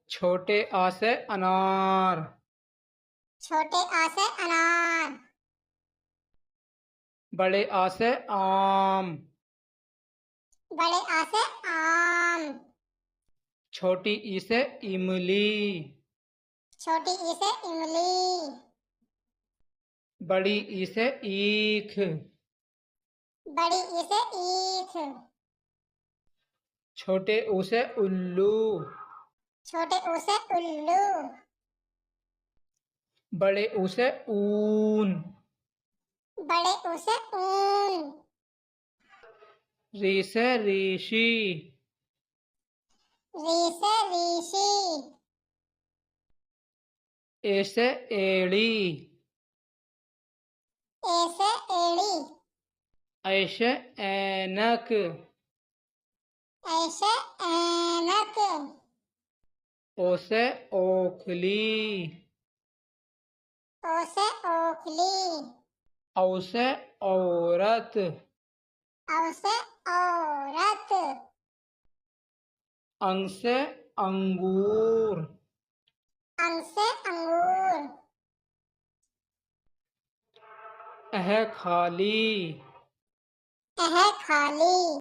छोटे आ से अनार। छोटे आ से अनार। बड़े आ से आम। बड़े आ से आम। छोटी ई से इमली। छोटी ई से इमली। बड़ी ई से ईख। बड़ी ई से ईख। छोटे ऊ से उल्लू। छोटे ऊ से उल्लू। बड़े ऊ से ऊन। बड़े ऊ से ऊन। री से ऋषि। री से ऋषि। ए से एड़ी। ए से एड़ी। ऐ से ऐनक। ऐसे ऐनक। ओ से ओखली। ओ से ओखली। औ से औरत। औ से औरत। अंग से अंगूर। अंग से अंगूर। अह खाली। अह खाली।